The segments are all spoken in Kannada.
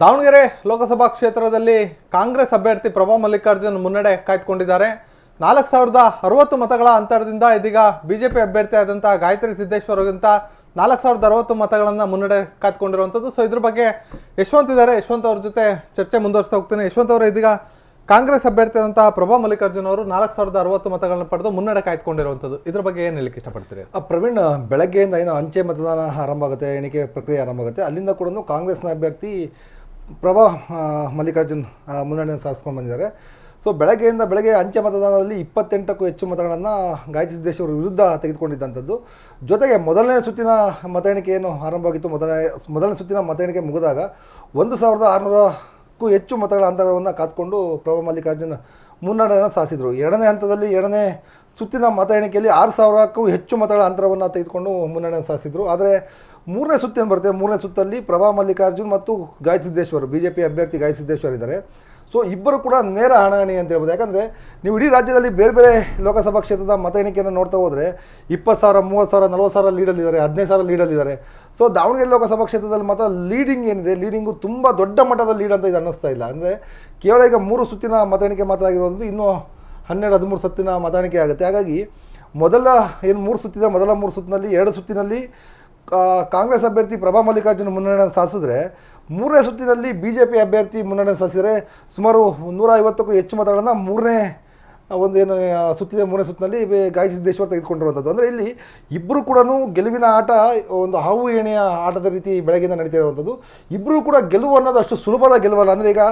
ದಾವಣಗೆರೆ ಲೋಕಸಭಾ ಕ್ಷೇತ್ರದಲ್ಲಿ ಕಾಂಗ್ರೆಸ್ ಅಭ್ಯರ್ಥಿ ಪ್ರಭಾ ಮಲ್ಲಿಕಾರ್ಜುನ್ ಮುನ್ನಡೆ ಕಾಯ್ದುಕೊಂಡಿದ್ದಾರೆ. 4060 ಮತಗಳ ಅಂತರದಿಂದ ಇದೀಗ ಬಿಜೆಪಿ ಅಭ್ಯರ್ಥಿ ಆದಂತಹ ಗಾಯತ್ರಿ ಸಿದ್ದೇಶ್ವರ್ ಅವರಿಗಿಂತ 4060 ಮತಗಳನ್ನು ಮುನ್ನಡೆ ಕಾಯ್ದುಕೊಂಡಿರುವಂಥದ್ದು. ಸೊ ಇದ್ರ ಬಗ್ಗೆ ಯಶವಂತ್ ಇದ್ದಾರೆ. ಯಶವಂತ್ ಅವ್ರ ಜೊತೆ ಚರ್ಚೆ ಮುಂದುವರಿಸ್ತಾ ಹೋಗ್ತೀನಿ. ಯಶವಂತ್ ಅವರು, ಇದೀಗ ಕಾಂಗ್ರೆಸ್ ಅಭ್ಯರ್ಥಿ ಆದಂತಹ ಪ್ರಭಾ ಮಲ್ಲಿಕಾರ್ಜುನ್ ಅವರು 4060 ಮತಗಳನ್ನು ಪಡೆದು ಮುನ್ನಡೆ ಕಾಯ್ದುಕೊಂಡಿರುವಂಥದ್ದು. ಇದ್ರ ಬಗ್ಗೆ ಏನು ಹೇಳಲಿಕ್ಕೆ ಇಷ್ಟಪಡ್ತೀರಿ? ಪ್ರವೀಣ್, ಬೆಳಗ್ಗೆಯಿಂದ ಏನು ಅಂಚೆ ಮತದಾನ ಆರಂಭ ಆಗುತ್ತೆ, ಎಣಿಕೆ ಪ್ರಕ್ರಿಯೆ ಆರಂಭ ಆಗುತ್ತೆ. ಅಲ್ಲಿಂದ ಕೂಡ ಕಾಂಗ್ರೆಸ್ನ ಅಭ್ಯರ್ಥಿ ಪ್ರಭಾ ಮಲ್ಲಿಕಾರ್ಜುನ್ ಮುನ್ನಡೆಯನ್ನು ಸಾಧಿಸ್ಕೊಂಡು ಬಂದಿದ್ದಾರೆ. ಸೊ ಬೆಳಗ್ಗೆ ಅಂಚೆ ಮತದಾನದಲ್ಲಿ 28ಕ್ಕೂ ಹೆಚ್ಚು ಮತಗಳನ್ನು ಗಾಯತ್ರಿ ಸಿದ್ದೇಶ್ವರ ವಿರುದ್ಧ ತೆಗೆದುಕೊಂಡಿದ್ದಂಥದ್ದು. ಜೊತೆಗೆ ಮೊದಲನೇ ಸುತ್ತಿನ ಮತ ಎಣಿಕೆ ಏನು ಆರಂಭವಾಗಿತ್ತು, ಮೊದಲನೇ ಸುತ್ತಿನ ಮತ ಎಣಿಕೆ ಮುಗಿದಾಗ 1600ಕ್ಕೂ ಹೆಚ್ಚು ಮತಗಳ ಅಂತರವನ್ನು ಕಾತ್ಕೊಂಡು ಪ್ರಭಾ ಮಲ್ಲಿಕಾರ್ಜುನ್ ಮುನ್ನಡೆಯನ್ನು ಸಾಧಿಸಿದರು. ಎರಡನೇ ಸುತ್ತಿನ ಮತ ಎಣಿಕೆಯಲ್ಲಿ 6000ಕ್ಕೂ ಹೆಚ್ಚು ಮತಗಳ ಅಂತರವನ್ನು ತೆಗೆದುಕೊಂಡು ಮುನ್ನಡೆಯನ್ನು ಸಾಧಿಸಿದರು. ಆದರೆ ಮೂರನೇ ಸುತ್ತೇನು ಬರುತ್ತೆ, ಮೂರನೇ ಸುತ್ತಲ್ಲಿ ಪ್ರಭಾ ಮಲ್ಲಿಕಾರ್ಜುನ್ ಮತ್ತು ಗಾಯತ್ರಿ ಸಿದ್ದೇಶ್ವರ್, BJP ಅಭ್ಯರ್ಥಿ ಗಾಯತ್ರಿ ಸಿದ್ದೇಶ್ವರ್ ಇದ್ದಾರೆ. ಸೊ ಇಬ್ಬರು ಕೂಡ ನೇರ ಹಣಾಹಣಿ ಅಂತ ಹೇಳ್ಬೋದು. ಯಾಕಂದರೆ ನೀವು ಇಡೀ ರಾಜ್ಯದಲ್ಲಿ ಬೇರೆ ಬೇರೆ ಲೋಕಸಭಾ ಕ್ಷೇತ್ರದ ಮತ ಎಣಿಕೆಯನ್ನು ನೋಡ್ತಾ ಹೋದರೆ 20,000, 30,000, 40,000 ಲೀಡಲ್ಲಿದ್ದಾರೆ, 15,000 ಲೀಡಲ್ಲಿದ್ದಾರೆ. ಸೊ ದಾವಣಗೆರೆ ಲೋಕಸಭಾ ಕ್ಷೇತ್ರದಲ್ಲಿ ಮಾತ್ರ ಲೀಡಿಂಗ್ ಏನಿದೆ, ಲೀಡಿಂಗು ತುಂಬ ದೊಡ್ಡ ಮಟ್ಟದ ಲೀಡ್ ಅಂತ ಇದು ಅನ್ನಿಸ್ತಾ ಇಲ್ಲ. ಅಂದರೆ ಕೇವಲ ಈಗ 3 ಸುತ್ತಿನ ಮತ ಎಣಿಕೆ ಮಾತ್ರ ಆಗಿರೋದು, ಇನ್ನೂ 12-13 ಸುತ್ತಿನ ಮತ ಎಣಿಕೆ ಆಗುತ್ತೆ. ಹಾಗಾಗಿ ಮೊದಲ 3 ಸುತ್ತಿನಲ್ಲಿ 2 ಸುತ್ತಿನಲ್ಲಿ ಕಾಂಗ್ರೆಸ್ ಅಭ್ಯರ್ಥಿ ಪ್ರಭಾ ಮಲ್ಲಿಕಾರ್ಜುನ್ ಮುನ್ನಡೆಯನ್ನು ಸಾಧಿಸಿದ್ರೆ, ಮೂರನೇ ಸುತ್ತಿನಲ್ಲಿ BJP ಅಭ್ಯರ್ಥಿ ಮುನ್ನಡೆಯನ್ನು ಸಾಧಿಸಿದರೆ ಸುಮಾರು 150ಕ್ಕೂ ಹೆಚ್ಚು ಮತಗಳನ್ನು ಮೂರನೇ ಸುತ್ತಿನಲ್ಲಿ ಗಾಯತ್ರಿ ಸಿದ್ದೇಶ್ವರ್ ತೆಗೆದುಕೊಂಡಿರುವಂಥದ್ದು. ಅಂದರೆ ಇಲ್ಲಿ ಇಬ್ಬರು ಕೂಡ ಗೆಲುವಿನ ಆಟ ಒಂದು ಹಾವು ಏಣಿಯ ಆಟದ ರೀತಿ ಬೆಳಗ್ಗೆಯಿಂದ ನಡೀತಾ ಇರುವಂಥದ್ದು. ಇಬ್ಬರು ಕೂಡ ಗೆಲುವು ಅನ್ನೋದು ಅಷ್ಟು ಸುಲಭದ ಗೆಲುವಲ್ಲ. ಅಂದರೆ ಈಗ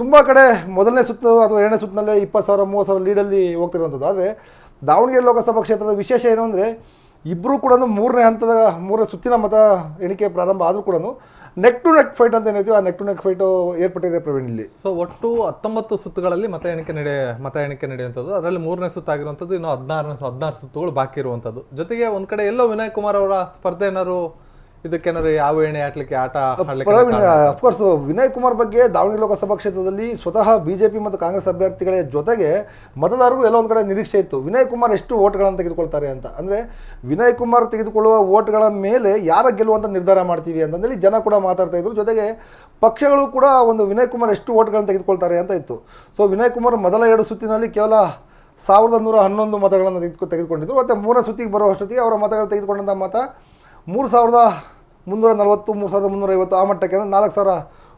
ತುಂಬ ಕಡೆ ಮೊದಲನೇ ಸುತ್ತು ಅಥವಾ ಎರಡನೇ ಸುತ್ತಿನಲ್ಲೇ 20,000, 30,000 ಲೀಡಲ್ಲಿ ಹೋಗ್ತಿರುವಂಥದ್ದು. ಆದರೆ ದಾವಣಗೆರೆ ಲೋಕಸಭಾ ಕ್ಷೇತ್ರದ ವಿಶೇಷ ಏನು ಅಂದರೆ, ಇಬ್ಬರು ಕೂಡ ಮೂರನೇ ಸುತ್ತಿನ ಮತ ಎಣಿಕೆ ಪ್ರಾರಂಭ ಆದರೂ ಕೂಡ ನೆಕ್ ಟು ನೆಕ್ ಫೈಟ್ ಅಂತ ಏನಿರ್ತೀವಿ, ಆ ನೆಕ್ ಟು ನೆಕ್ ಫೈಟು ಏರ್ಪಟ್ಟಿದೆ ಪ್ರವೀಣ್ ಇಲ್ಲಿ. ಸೊ ಒಟ್ಟು 19 ಸುತ್ತುಗಳಲ್ಲಿ ಮತ ಎಣಿಕೆ ನಡೆಯುವಂಥದ್ದು. ಅದರಲ್ಲಿ ಮೂರನೇ ಸುತ್ತಾಗಿರುವಂಥದ್ದು, ಇನ್ನು 16 ಸುತ್ತುಗಳು ಬಾಕಿ ಇರುವಂಥದ್ದು. ಜೊತೆಗೆ ಒಂದ್ ಕಡೆ ಎಲ್ಲೋ ವಿನಯ್ ಕುಮಾರ್ ಅವರ ಸ್ಪರ್ಧೆ ಇದಕ್ಕೇನಾದ್ರು ಯಾವ ಎಣೆ ಆಟ ಅಫ್ಕೋರ್ಸ್ ವಿನಯ್ ಕುಮಾರ್ ಬಗ್ಗೆ ದಾವಣಗೆರೆ ಲೋಕಸಭಾ ಕ್ಷೇತ್ರದಲ್ಲಿ ಸ್ವತಃ BJP ಮತ್ತು ಕಾಂಗ್ರೆಸ್ ಅಭ್ಯರ್ಥಿಗಳ ಜೊತೆಗೆ ಮತದಾರರು ಎಲ್ಲ ಒಂದು ಕಡೆ ನಿರೀಕ್ಷೆ ಇತ್ತು, ವಿನಯ್ ಕುಮಾರ್ ಎಷ್ಟು ಓಟ್ಗಳನ್ನು ತೆಗೆದುಕೊಳ್ತಾರೆ ಅಂತ. ಅಂದರೆ ವಿನಯ್ ಕುಮಾರ್ ತೆಗೆದುಕೊಳ್ಳುವ ಓಟ್ಗಳ ಮೇಲೆ ಯಾರ ಗೆಲ್ಲುವಂತ ನಿರ್ಧಾರ ಮಾಡ್ತೀವಿ ಅಂತಂದೇಳಿ ಜನ ಕೂಡ ಮಾತಾಡ್ತಾ ಇದ್ರು. ಜೊತೆಗೆ ಪಕ್ಷಗಳು ಕೂಡ ಒಂದು ವಿನಯ್ ಕುಮಾರ್ ಎಷ್ಟು ಓಟ್ಗಳನ್ನು ತೆಗೆದುಕೊಳ್ತಾರೆ ಅಂತ ಇತ್ತು. ಸೊ ವಿನಯ್ ಕುಮಾರ್ ಮೊದಲ 2 ಸುತ್ತಿನಲ್ಲಿ ಕೇವಲ 1111 ಮತಗಳನ್ನು ತೆಗೆದುಕೊಂಡಿದ್ರು. ಮತ್ತು ಮೂರನೇ ಸುತ್ತಿಗೆ ಬರುವಷ್ಟೊತ್ತಿಗೆ ಅವರ ಮತಗಳು ತೆಗೆದುಕೊಂಡಂಥ ಮತ 3,340, 3,350 ಆ ಮಟ್ಟಕ್ಕೆ, ಅಂದರೆ 4,000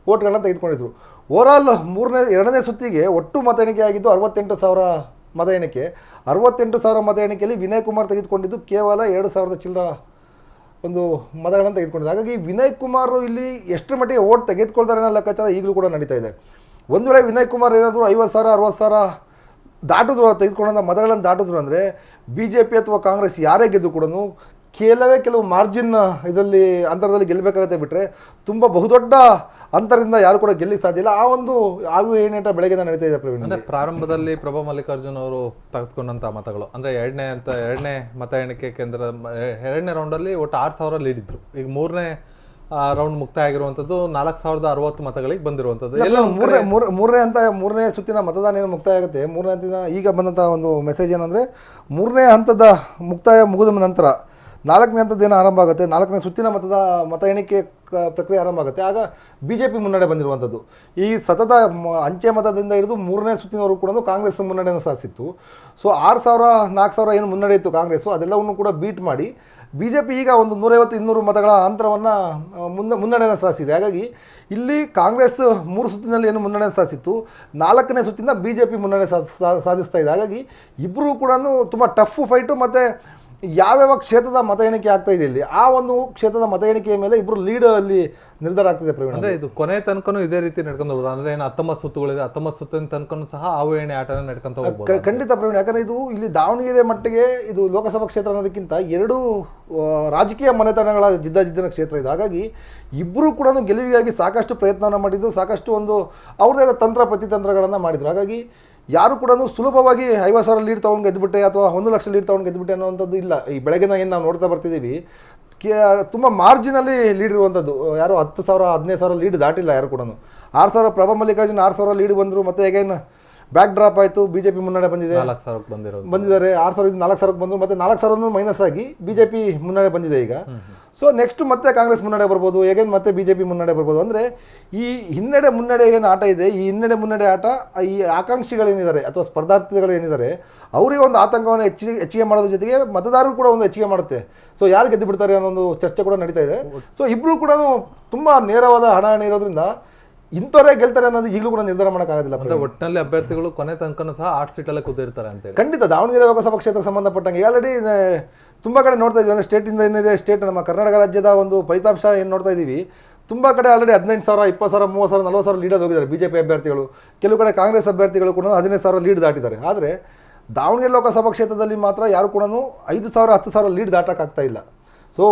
ಓಟ್ಗಳನ್ನ ತೆಗೆದುಕೊಂಡಿದ್ರು. ಓವರಾಲ್ ಎರಡನೇ ಸುತ್ತಿಗೆ ಒಟ್ಟು ಮತ ಎಣಿಕೆ ಆಗಿದ್ದು 68,000 ಮತ ಎಣಿಕೆ. 68,000 ಮತ ಎಣಿಕೆಯಲ್ಲಿ ವಿನಯ್ ಕುಮಾರ್ ತೆಗೆದುಕೊಂಡಿದ್ದು ಕೇವಲ 2,000 ಚಿಲ್ಲರ ಒಂದು ಮತಗಳನ್ನು ತೆಗೆದುಕೊಂಡಿದ್ದು. ಹಾಗಾಗಿ ವಿನಯ್ ಕುಮಾರ್ ಇಲ್ಲಿ ಎಷ್ಟರ ಮಟ್ಟಿಗೆ ಓಟ್ ತೆಗೆದುಕೊಳ್ತಾರೆ ಅನ್ನೋ ಲೆಕ್ಕಾಚಾರ ಈಗಲೂ ಕೂಡ ನಡೀತಾ ಇದೆ. ಒಂದು ವೇಳೆ ವಿನಯ್ ಕುಮಾರ್ ಏನಾದರೂ 50,000, 60,000 ತೆಗೆದುಕೊಂಡಂಥ ಮತಗಳನ್ನು ದಾಟಿದ್ರು ಅಂದರೆ BJP ಅಥವಾ ಕಾಂಗ್ರೆಸ್ ಯಾರೇ ಗೆದ್ದು ಕೂಡ ಕೆಲವು ಮಾರ್ಜಿನ್ ಇದರಲ್ಲಿ ಅಂತರದಲ್ಲಿ ಗೆಲ್ಲಬೇಕಾಗತ್ತೆ. ಬಿಟ್ಟರೆ ತುಂಬ ಬಹುದೊಡ್ಡ ಅಂತರದಿಂದ ಯಾರು ಕೂಡ ಗೆಲ್ಲಿಕ್ಕೆ ಸಾಧ್ಯ ಇಲ್ಲ. ಆ ಒಂದು ಏನೇಟ ಬೆಳಗ್ಗೆ ನಡೀತಾ ಇದೆ ಪ್ರವೀಣ್. ಅಂದರೆ ಪ್ರಾರಂಭದಲ್ಲಿ ಪ್ರಭಾ ಮಲ್ಲಿಕಾರ್ಜುನ್ ಅವರು ತೆಗೆದುಕೊಂಡಂಥ ಮತಗಳು, ಅಂದರೆ ಎರಡನೇ ಮತ ಎಣಿಕೆ ಕೇಂದ್ರ 2ನೇ ರೌಂಡಲ್ಲಿ ಒಟ್ಟು 6,000 ಲೀಡ್ ಇದ್ರು. ಈಗ 3ನೇ ರೌಂಡ್ ಮುಕ್ತಾಯ ಆಗಿರುವಂಥದ್ದು 4,060 ಮತಗಳಿಗೆ ಬಂದಿರುವಂಥದ್ದು. ಎಲ್ಲ ಮೂರನೇ ಸುತ್ತಿನ ಮತದಾನ ಏನು ಮುಕ್ತಾಯ ಆಗುತ್ತೆ, ಮೂರನೇ ಹಂತದ ಈಗ ಬಂದಂಥ ಒಂದು ಮೆಸೇಜ್ ಏನಂದರೆ, ಮೂರನೇ ಹಂತದ ಮುಕ್ತಾಯ ಮುಗಿದ ನಂತರ 4ನೇ ಹಂತದ್ದೇನು ಆರಂಭ ಆಗುತ್ತೆ, 4ನೇ ಸುತ್ತಿನ ಮತ ಎಣಿಕೆ ಪ್ರಕ್ರಿಯೆ ಆರಂಭ ಆಗುತ್ತೆ. ಆಗ BJP ಮುನ್ನಡೆ ಬಂದಿರುವಂಥದ್ದು. ಈ ಸತತ ಅಂಚೆ ಮತದಿಂದ ಹಿಡಿದು 3ನೇ ಸುತ್ತಿನವರೆಗೂ ಕೂಡ ಕಾಂಗ್ರೆಸ್ ಮುನ್ನಡೆಯನ್ನು ಸಾಧಿಸಿತ್ತು. ಸೊ 6,000, 4,000 ಏನು ಮುನ್ನಡೆ ಇತ್ತು ಕಾಂಗ್ರೆಸ್ಸು, ಅದೆಲ್ಲವನ್ನು ಕೂಡ ಬೀಟ್ ಮಾಡಿ BJP ಈಗ ಒಂದು 150-200 ಮತಗಳ ಅಂತರವನ್ನು ಮುನ್ನಡೆಯನ್ನು ಸಾಧಿಸಿದೆ. ಹಾಗಾಗಿ ಇಲ್ಲಿ ಕಾಂಗ್ರೆಸ್ 3 ಸುತ್ತಿನಲ್ಲಿ ಏನು ಮುನ್ನಡೆಯನ್ನು ಸಾಧಿಸಿತ್ತು, 4ನೇ ಸುತ್ತಿನ BJP ಮುನ್ನಡೆ ಸಾಧಿಸ್ತಾ ಇದೆ. ಹಾಗಾಗಿ ಇಬ್ಬರೂ ಕೂಡ ತುಂಬ ಟಫ್ ಫೈಟು. ಮತ್ತು ಯಾವ್ಯಾವ ಕ್ಷೇತ್ರದ ಮತ ಎಣಿಕೆ ಆಗ್ತಾ ಇದೆ ಇಲ್ಲಿ, ಆ ಒಂದು ಕ್ಷೇತ್ರದ ಮತ ಎಣಿಕೆಯ ಮೇಲೆ ಇಬ್ಬರು ಲೀಡ್ ಅಲ್ಲಿ ನಿರ್ಧಾರ ಆಗ್ತಿದೆ ಪ್ರವೀಣ್. ಅಂದರೆ ಇದು ಕೊನೆ ತನಕನೂ ಇದೇ ರೀತಿ ನಡ್ಕೊಂಡು ಹೋಗೋದು. ಅಂದರೆ ಏನು 19 ಸುತ್ತುಗಳಿದೆ, 19 ಸುತ್ತಿನ ತನಕನೂ ಸಹ ಆವು ಎಣೆ ಆಟನ ನಡ್ಕೊಂತ ಹೋಗ್ಬೋದು. ಖಂಡಿತ ಪ್ರವೀಣ್. ಯಾಕಂದರೆ ಇದು ಇಲ್ಲಿ ದಾವಣಗೆರೆ ಮಟ್ಟಿಗೆ ಇದು ಲೋಕಸಭಾ ಕ್ಷೇತ್ರ ಅನ್ನೋದಕ್ಕಿಂತ 2 ರಾಜಕೀಯ ಮನೆತನಗಳ ಜಿದ್ದಾಜಿದ್ದಿನ ಕ್ಷೇತ್ರ ಇದು. ಹಾಗಾಗಿ ಇಬ್ಬರು ಕೂಡ ಗೆಲುವಿಗಾಗಿ ಸಾಕಷ್ಟು ಪ್ರಯತ್ನವನ್ನು ಮಾಡಿದ್ದು, ಸಾಕಷ್ಟು ಒಂದು ಅವ್ರದ್ದೇ ತಂತ್ರ ಪ್ರತಿತಂತ್ರಗಳನ್ನು ಮಾಡಿದರು. ಹಾಗಾಗಿ ಯಾರು ಕೂಡ ಸುಲಭವಾಗಿ 50,000 ಲೀಡ್ ತೊಗೊಂಡು ಗೆದ್ದುಬಿಟ್ಟೆ ಅಥವಾ 1 ಲಕ್ಷ ಲೀಡ್ ತೊಗೊಂಡು ಗೆದ್ದುಬಿಟ್ಟೆ ಅನ್ನೋವಂಥದ್ದು ಇಲ್ಲ. ಈ ಬೆಳಗ್ಗೆನ ಏನು ನಾವು ನೋಡ್ತಾ ಬರ್ತಿದ್ದೀವಿ, ತುಂಬ ಮಾರ್ಜಿನಲ್ಲಿ ಲೀಡ್ ಇರುವಂಥದ್ದು. ಯಾರು 10,000, 15,000 ಲೀಡ್ ದಾಟಿಲ್ಲ ಯಾರು ಕೂಡ. 6,000 ಪ್ರಭಾ ಮಲ್ಲಿಕಾರ್ಜುನ್ 6,000 ಲೀಡ್ ಬಂದರು. ಮತ್ತು ಅಗೇನ್ ಬ್ಯಾಕ್ ಡ್ರಾಪ್ ಆಯಿತು, BJP ಮುನ್ನಡೆ ಬಂದಿದೆ, 4,000 ಬಂದಿರೋದು ಬಂದಿದ್ದಾರೆ. 6,000 4,000 ಬಂದರು, ಮತ್ತೆ 4,000 ಮೈನಸ್ ಆಗಿ BJP ಮುನ್ನಡೆ ಬಂದಿದೆ ಈಗ. ಸೊ ನೆಕ್ಸ್ಟ್ ಮತ್ತೆ ಕಾಂಗ್ರೆಸ್ ಮುನ್ನಡೆ ಬರ್ಬೋದು, ಹೇಗೇನು ಮತ್ತೆ BJP ಮುನ್ನಡೆ ಬರ್ಬೋದು. ಅಂದರೆ ಈ ಹಿನ್ನಡೆ ಮುನ್ನಡೆ ಏನು ಆಟ ಇದೆ, ಈ ಹಿನ್ನಡೆ ಮುನ್ನಡೆ ಆಟ ಈ ಆಕಾಂಕ್ಷಿಗಳೇನಿದ್ದಾರೆ ಅಥವಾ ಸ್ಪರ್ಧಾರ್ಥಿಗಳೇನಿದ್ದಾರೆ ಅವರಿಗೆ ಒಂದು ಆತಂಕವನ್ನು ಹೆಚ್ಚಿಗೆ ಮಾಡೋದ್ರ ಜೊತೆಗೆ ಮತದಾರರು ಕೂಡ ಒಂದು ಹೆಚ್ಚಿಗೆ ಮಾಡುತ್ತೆ. ಸೊ ಯಾರು ಗೆದ್ದು ಬಿಡ್ತಾರೆ ಅನ್ನೋ ಒಂದು ಚರ್ಚೆ ಕೂಡ ನಡೀತಾ ಇದೆ. ಸೊ ಇಬ್ಬರು ಕೂಡ ತುಂಬ ನೇರವಾದ ಹಣಾಹಣಿ ಇರೋದ್ರಿಂದ ಇಂಥವರೇ ಗೆಲ್ತಾರೆ ಅನ್ನೋದು ಈಗಲೂ ಕೂಡ ನಿರ್ಧಾರ ಮಾಡೋಕ್ಕಾಗೋದಿಲ್ಲ. ಅಂದ್ರೆ ಒಟ್ಟಿನಲ್ಲಿ ಅಭ್ಯರ್ಥಿಗಳು ಕೊನೆ ತನಕನೂ ಸಹ 8 ಸೀಟಲ್ಲೇ ಕೂತಿರ್ತಾರೆ ಅಂತೇಳಿ. ಖಂಡಿತ ದಾವಣಗೆರೆ ಲೋಕಸಭಾ ಕ್ಷೇತ್ರಕ್ಕೆ ಸಂಬಂಧಪಟ್ಟಂಗೆ ಆಲ್ರೆಡಿ ತುಂಬ ಕಡೆ ನೋಡ್ತಾ ಇದ್ದೀವಿ. ಅಂದರೆ ಸ್ಟೇಟಿಂದ ಏನಿದೆ, ಸ್ಟೇಟ್ ನಮ್ಮ ಕರ್ನಾಟಕ ರಾಜ್ಯದ ಒಂದು ಫಲಿತಾಂಶ ಏನು ನೋಡ್ತಾ ಇದ್ದೀವಿ, ತುಂಬ ಕಡೆ ಆಲ್ರೆಡಿ 18,000, 20,000, 30,000, 40,000 ಲೀಡಲ್ಲಿ ಹೋಗಿದ್ದಾರೆ BJP ಅಭ್ಯರ್ಥಿಗಳು. ಕೆಲವು ಕಡೆ ಕಾಂಗ್ರೆಸ್ ಅಭ್ಯರ್ಥಿಗಳು ಕೂಡ 15,000 ಲೀಡ್ ದಾಟಿದ್ದಾರೆ. ಆದರೆ ದಾವಣಗೆರೆ ಲೋಕಸಭಾ ಕ್ಷೇತ್ರದಲ್ಲಿ ಮಾತ್ರ ಯಾರು ಕೂಡ 5,000, 10,000 ಲೀಡ್ ದಾಟಕ್ಕಾಗ್ತಾ ಇಲ್ಲ. ಸೊ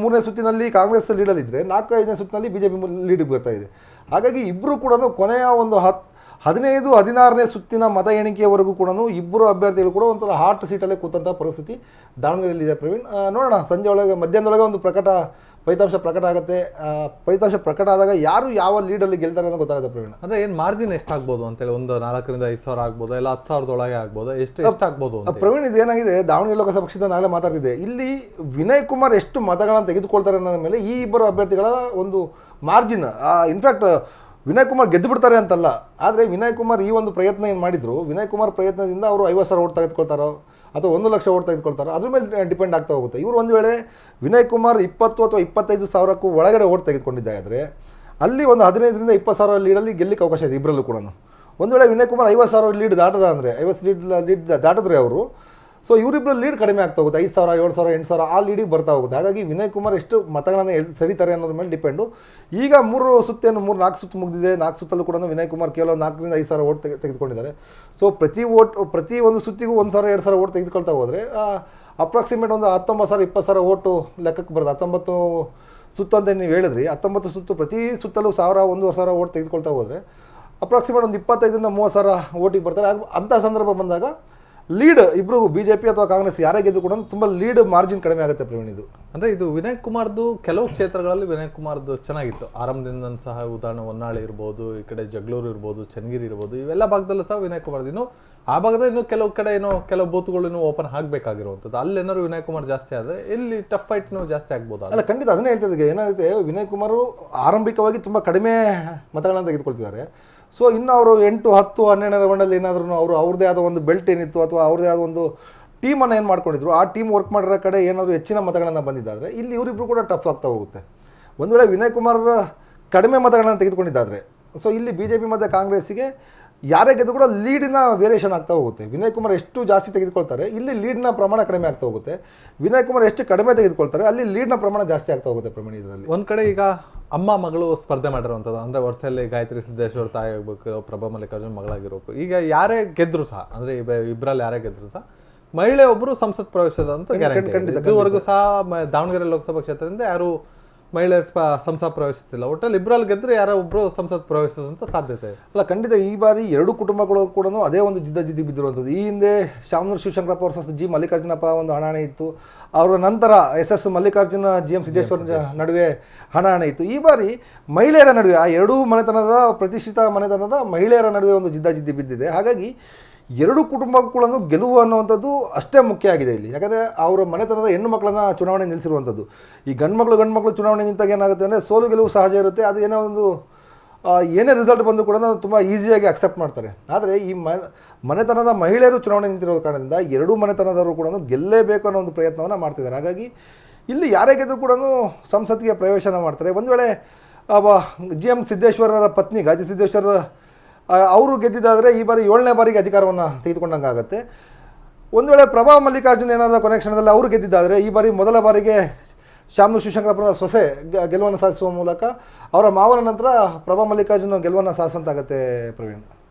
ಮೂರನೇ ಸುತ್ತಿನಲ್ಲಿ ಕಾಂಗ್ರೆಸ್ ಲೀಡಲ್ಲಿದ್ದರೆ 4, 5ನೇ ಸುತ್ತಿನಲ್ಲಿ BJP ಲೀಡಿಗೆ ಬರ್ತಾ ಇದೆ. ಹಾಗಾಗಿ ಇಬ್ಬರು ಕೂಡ ಕೊನೆಯ ಒಂದು 15, 16ನೇ ಸುತ್ತಿನ ಮತ ಎಣಿಕೆಯವರೆಗೂ ಕೂಡ ಇಬ್ಬರು ಅಭ್ಯರ್ಥಿಗಳು ಕೂಡ ಒಂಥರ ಹಾಟ್ ಸೀಟಲ್ಲೇ ಕೂತಂಥ ಪರಿಸ್ಥಿತಿ ದಾವಣಗೆರೆಯಲ್ಲಿದೆ. ಪ್ರವೀಣ್, ನೋಡೋಣ ಸಂಜೆ ಒಳಗೆ ಮಧ್ಯಾಹ್ನದೊಳಗೆ ಒಂದು ಫಲಿತಾಂಶ ಪ್ರಕಟ ಆಗುತ್ತೆ. ಫಲಿತಾಂಶ ಪ್ರಕಟ ಆದಾಗ ಯಾರು ಯಾವ ಲೀಡಲ್ಲಿ ಗೆಲ್ತಾರೆ ಅನ್ನೋ ಗೊತ್ತಾಗುತ್ತೆ. ಪ್ರವೀಣ್, ಅಂದ್ರೆ ಏನು ಮಾರ್ಜಿನ್ ಎಷ್ಟಾಗ್ಬೋದು ಅಂತೇಳಿ, ಒಂದು 4,000 5,000 ಆಗ್ಬೋದು, ಇಲ್ಲ 10,000 ಆಗ್ಬೋದು, ಎಷ್ಟಾಗ್ಬೋದು? ಪ್ರವೀಣ್, ಇದೇನಾಗಿದೆ, ದಾವಣಗೆರೆ ಲೋಕಸಭಾ ಕ್ಷೇತ್ರ ನಾಳೆ ಮಾತಾಡ್ತಿದ್ದೆ, ಇಲ್ಲಿ ವಿನಯ್ ಕುಮಾರ್ ಎಷ್ಟು ಮತಗಳನ್ನು ತೆಗೆದುಕೊಳ್ತಾರೆ ಅನ್ನೋದ್ರ ಮೇಲೆ ಈ ಇಬ್ಬರು ಅಭ್ಯರ್ಥಿಗಳ ಒಂದು ಮಾರ್ಜಿನ್. ಇನ್ಫ್ಯಾಕ್ಟ್ ವಿನಯ್ ಕುಮಾರ್ ಗೆದ್ದು ಬಿಡ್ತಾರೆ ಅಂತಲ್ಲ, ಆದರೆ ವಿನಯ್ ಕುಮಾರ್ ಈ ಒಂದು ಪ್ರಯತ್ನ ಏನು ಮಾಡಿದ್ರು, ವಿನಯ್ ಕುಮಾರ್ ಪ್ರಯತ್ನದಿಂದ ಅವರು 50,000 ಓಟ್ ತೆಗೆದುಕೊಳ್ತಾರೋ ಅಥವಾ 1 ಲಕ್ಷ ಓಟ್ ತೆಗೆದುಕೊಳ್ತಾರೋ ಅದ್ರ ಮೇಲೆ ಡಿಪೆಂಡ್ ಆಗ್ತಾ ಹೋಗುತ್ತೆ. ಇವರು ಒಂದು ವೇಳೆ ವಿನಯ್ ಕುಮಾರ್ 20 ಅಥವಾ 25,000ಕ್ಕೂ ಒಳಗಡೆ ಓಟ್ ತೆಗೆದುಕೊಂಡಿದ್ದಾದರೆ ಅಲ್ಲಿ ಒಂದು 15ರಿಂದ 20,000 ಲೀಡಲ್ಲಿ ಗೆಲ್ಲಿಕ್ಕೆ ಅವಕಾಶ ಇದೆ ಇಬ್ಬರಲ್ಲೂ ಕೂಡ. ಒಂದು ವೇಳೆ ವಿನಯ್ ಕುಮಾರ್ 50,000 ಲೀಡ್ ದಾಟದ ಅಂದರೆ 50 ಲೀಡ್ ದಾಟಿದ್ರೆ ಅವರು, ಸೊ ಇವರಿಬ್ಬರು ಲೀಡ್ ಕಡಿಮೆ ಆಗ್ತಾ ಹೋಗುತ್ತೆ. 5,000, 7,000, 8,000 ಆ ಲೀಡಿಗೆ ಬರ್ತಾ ಹೋಗುತ್ತೆ. ಹಾಗಾಗಿ ವಿನಯ್ ಕುಮಾರ್ ಎಷ್ಟು ಮತಗಳನ್ನು ಸರಿತಾರೆ ಅನ್ನೋದ್ರ ಮೇಲೆ ಡಿಪೆಂಡು. ಈಗ 4 ಸುತ್ತು ಮುಗಿದಿದೆ. 4 ಸುತ್ತಲ್ಲೂ ಕೂಡ ವಿನಯ್ ಕುಮಾರ್ ಕೇವಲ 4ರಿಂದ 5,000 ಓಟ್ ತೆಗೆದುಕೊಂಡಿದ್ದಾರೆ. ಸೊ ಪ್ರತಿ ಒಂದು ಸುತ್ತಿಗೂ 1,000, 2,000 ಓಟ್ ತೆಗೆದುಕೊಳ್ತಾ ಹೋದರೆ ಅಪ್ರಾಕ್ಸಿಮೇಟ್ ಒಂದು 19,000, 20,000 ಓಟು ಲೆಕ್ಕಕ್ಕೆ ಬರೋದು. 19 ಸುತ್ತು ಅಂತ ನೀವು ಹೇಳಿದ್ರಿ, 19 ಸುತ್ತು, ಪ್ರತಿ ಸುತ್ತಲೂ 1,000, 1,500 ಓಟ್ ತೆಗೆದುಕೊಳ್ತಾ ಹೋದರೆ ಅಪ್ರಾಕ್ಸಿಮೇಟ್ ಒಂದು 25ರಿಂದ 30,000 ಓಟಿಗೆ ಬರ್ತಾರೆ. ಅಂಥ ಸಂದರ್ಭ ಬಂದಾಗ ಲೀಡ್ ಇಬ್ಬರು BJP ಅಥವಾ ಕಾಂಗ್ರೆಸ್ ಯಾರೇ ಗೆದ್ದು ಕೂಡ ತುಂಬ ಲೀಡ್ ಮಾರ್ಜಿನ್ ಕಡಿಮೆ ಆಗುತ್ತೆ. ಪ್ರವೀಣ್, ಇದು ಅಂದರೆ ಇದು ವಿನಯ್ ಕುಮಾರ್ದು ಕೆಲವು ಕ್ಷೇತ್ರಗಳಲ್ಲಿ ವಿನಯ್ ಕುಮಾರ್ದು ಚೆನ್ನಾಗಿತ್ತು ಆರಂಭದಿಂದ ಸಹ. ಉದಾಹರಣೆ ಹೊನ್ನಾಳಿ ಇರ್ಬೋದು, ಈ ಕಡೆ ಜಗಳೂರು ಇರ್ಬೋದು, ಚನ್ನಗಿರಿ ಇರ್ಬೋದು, ಇವೆಲ್ಲ ಭಾಗದಲ್ಲೂ ಸಹ ವಿನಯ್ ಕುಮಾರ್ದು ಇನ್ನು ಆ ಭಾಗದ ಇನ್ನು ಕೆಲವು ಕಡೆ ಕೆಲವು ಬೂತ್ಗಳು ಇನ್ನೂ ಓಪನ್ ಆಗಬೇಕಾಗಿರುವಂಥದ್ದು. ಅಲ್ಲೇನಾದ್ರು ವಿನಯ್ ಕುಮಾರ್ ಜಾಸ್ತಿ ಆದರೆ ಇಲ್ಲಿ ಟಫ್ ಫೈಟ್ ಜಾಸ್ತಿ ಆಗ್ಬೋದು. ಅಲ್ಲ, ಖಂಡಿತ ಅದನ್ನೇ ಹೇಳ್ತಿದ್ದೆ. ಏನಾಗುತ್ತೆ, ವಿನಯ್ ಕುಮಾರ್ ಆರಂಭಿಕವಾಗಿ ತುಂಬ ಕಡಿಮೆ ಮತಗಳನ್ನು ತೆಗೆದುಕೊಳ್ತಿದ್ದಾರೆ. ಸೊ ಇನ್ನು ಅವರು 8, 10, 12ನೇ ರೌಂಡಲ್ಲಿ ಏನಾದ್ರೂ ಅವರು ಅವ್ರದ್ದೇ ಆದ ಒಂದು ಬೆಲ್ಟ್ ಏನಿತ್ತು ಅಥವಾ ಅವ್ರದ್ದೇ ಆದ ಒಂದು ಟೀಮನ್ನು ಏನು ಮಾಡ್ಕೊಂಡಿದ್ರು, ಆ ಟೀಮ್ ವರ್ಕ್ ಮಾಡಿರೋ ಕಡೆ ಏನಾದರೂ ಹೆಚ್ಚಿನ ಮತಗಳನ್ನು ಬಂದಿದ್ದಾದರೆ ಇಲ್ಲಿ ಇವರಿಬ್ಬರು ಕೂಡ ಟಫ್ ಆಗ್ತಾ ಹೋಗುತ್ತೆ. ಒಂದು ವೇಳೆ ವಿನಯ್ ಕುಮಾರ್ ಕಡಿಮೆ ಮತಗಳನ್ನು ತೆಗೆದುಕೊಂಡಿದ್ದಾದರೆ, ಸೊ ಇಲ್ಲಿ BJP ಮತ್ತು ಕಾಂಗ್ರೆಸ್ಸಿಗೆ ಯಾರೇ ಗೆದ್ದು ಕೂಡ ಲೀಡಿನ ವೇರಿಯೇಷನ್ ಆಗ್ತಾ ಹೋಗುತ್ತೆ. ವಿನಯ್ ಕುಮಾರ್ ಎಷ್ಟು ಜಾಸ್ತಿ ತೆಗೆದುಕೊಳ್ತಾರೆ, ಇಲ್ಲಿ ಲೀಡ್ನ ಪ್ರಮಾಣ ಕಡಿಮೆ ಆಗ್ತಾ ಹೋಗುತ್ತೆ. ವಿನಯ್ ಕುಮಾರ್ ಎಷ್ಟು ಕಡಿಮೆ ತೆಗೆದುಕೊಳ್ತಾರೆ, ಅಲ್ಲಿ ಲೀಡ್ನ ಪ್ರಮಾಣ ಜಾಸ್ತಿ ಆಗ್ತಾ ಹೋಗುತ್ತೆ. ಪ್ರಮಾಣ ಇದರಲ್ಲಿ ಒಂದು ಕಡೆ ಈಗ ಅಮ್ಮ ಮಗಳು ಸ್ಪರ್ಧೆ ಮಾಡಿರುವಂಥದ್ದು, ಅಂದರೆ ವರ್ಷದಲ್ಲಿ ಗಾಯತ್ರಿ ಸಿದ್ದೇಶ್ವರ ತಾಯಿ ಆಗಬೇಕು, ಪ್ರಭಾ ಮಲ್ಲಿಕಾರ್ಜುನ್ ಮಗಳಾಗಿರ್ಬೇಕು. ಈಗ ಯಾರೇ ಗೆದ್ರು ಸಹ, ಅಂದರೆ ಇಬ್ಬರಲ್ಲಿ ಯಾರೇ ಗೆದ್ರು ಸಹ ಮಹಿಳೆ ಒಬ್ಬರು ಸಂಸತ್ ಪ್ರವೇಶದ ಅಂತ ಗ್ಯಾರಂಟಿ. ಇದುವರೆಗೂ ಸಹ ದಾವಣಗೆರೆ ಲೋಕಸಭಾ ಕ್ಷೇತ್ರದಿಂದ ಯಾರು ಮಹಿಳೆಯರು ಸಂಸತ್ ಪ್ರವೇಶಿಸಿಲ್ಲ. ಒಟ್ಟಲ್ಲಿ ಲಿಬ್ರಲ್ ಗೆದ್ರೆ ಯಾರೋ ಒಬ್ಬರು ಸಂಸತ್ ಪ್ರವೇಶಿಸುವಂಥ ಸಾಧ್ಯತೆ ಇಲ್ಲ. ಖಂಡಿತ ಈ ಬಾರಿ ಎರಡು ಕುಟುಂಬಗಳು ಕೂಡ ಅದೇ ಒಂದು ಜಿದ್ದಿ ಬಿದ್ದಿರುವಂಥದ್ದು. ಈ ಹಿಂದೆ ಶಾಮನೂರು ಶಿವಶಂಕರಪ್ಪ ವರ್ಸಸ್ G. ಮಲ್ಲಿಕಾರ್ಜುನಪ್ಪ ಒಂದು ಹಣಾಹಣಿ ಇತ್ತು. ಅವರ ನಂತರ SS ಮಲ್ಲಿಕಾರ್ಜುನ GM ಸಿದ್ದೇಶ್ವರ ನಡುವೆ ಹಣಾಹಣಿ ಇತ್ತು. ಈ ಬಾರಿ ಮಹಿಳೆಯರ ನಡುವೆ, ಆ ಎರಡೂ ಮನೆತನದ ಪ್ರತಿಷ್ಠಿತ ಮನೆತನದ ಮಹಿಳೆಯರ ನಡುವೆ ಒಂದು ಜಿದ್ದಿ ಬಿದ್ದಿದೆ. ಹಾಗಾಗಿ ಎರಡು ಕುಟುಂಬಗಳನ್ನು ಗೆಲುವು ಅನ್ನುವಂಥದ್ದು ಅಷ್ಟೇ ಮುಖ್ಯ ಆಗಿದೆ ಇಲ್ಲಿ. ಯಾಕಂದರೆ ಅವರ ಮನೆತನದ ಹೆಣ್ಣು ಮಕ್ಕಳನ್ನು ಚುನಾವಣೆ ನಿಲ್ಲಿಸಿರುವಂಥದ್ದು. ಈ ಗಂಡು ಮಕ್ಕಳು ಚುನಾವಣೆ ನಿಂತಾಗ ಏನಾಗುತ್ತೆ ಅಂದರೆ ಸೋಲು ಗೆಲುವು ಸಹಜ ಇರುತ್ತೆ. ಅದು ಏನೋ ಒಂದು ಏನೇ ರಿಸಲ್ಟ್ ಬಂದು ಕೂಡ ತುಂಬ ಈಸಿಯಾಗಿ ಅಕ್ಸೆಪ್ಟ್ ಮಾಡ್ತಾರೆ. ಆದರೆ ಈ ಮನೆತನದ ಮಹಿಳೆಯರು ಚುನಾವಣೆ ನಿಂತಿರೋ ಕಾರಣದಿಂದ ಎರಡೂ ಮನೆತನದವರು ಕೂಡ ಗೆಲ್ಲೇಬೇಕು ಅನ್ನೋ ಒಂದು ಪ್ರಯತ್ನವನ್ನು ಮಾಡ್ತಿದ್ದಾರೆ. ಹಾಗಾಗಿ ಇಲ್ಲಿ ಯಾರೇ ಗೆದ್ದರೂ ಕೂಡ ಸಂಸತ್ತಿಗೆ ಪ್ರವೇಶನ ಮಾಡ್ತಾರೆ. ಒಂದು ವೇಳೆ GM ಸಿದ್ದೇಶ್ವರರ ಪತ್ನಿ ಗಾಯತ್ರಿ ಸಿದ್ದೇಶ್ವರ ಅವರು ಗೆದ್ದಿದ್ದಾದರೆ ಈ ಬಾರಿ 7ನೇ ಬಾರಿಗೆ ಅಧಿಕಾರವನ್ನು ತೆಗೆದುಕೊಂಡಂಗೆ ಆಗುತ್ತೆ. ಒಂದು ವೇಳೆ ಪ್ರಭಾ ಮಲ್ಲಿಕಾರ್ಜುನ್ ಏನಾದರೂ ಕೊನೆಕ್ಷಣದಲ್ಲಿ ಅವರು ಗೆದ್ದಿದ್ದಾದರೆ ಈ ಬಾರಿ ಮೊದಲ ಬಾರಿಗೆ ಶಾಮನೂರು ಶಿವಶಂಕರಪ್ಪನ ಸೊಸೆ ಗೆಲುವನ್ನು ಸಾಧಿಸುವ ಮೂಲಕ ಅವರ ಮಾವನ ನಂತರ ಪ್ರಭಾ ಮಲ್ಲಿಕಾರ್ಜುನ್ ಗೆಲುವನ್ನು ಸಾಧಿಸಂತಾಗುತ್ತೆ. ಪ್ರವೀಣ್.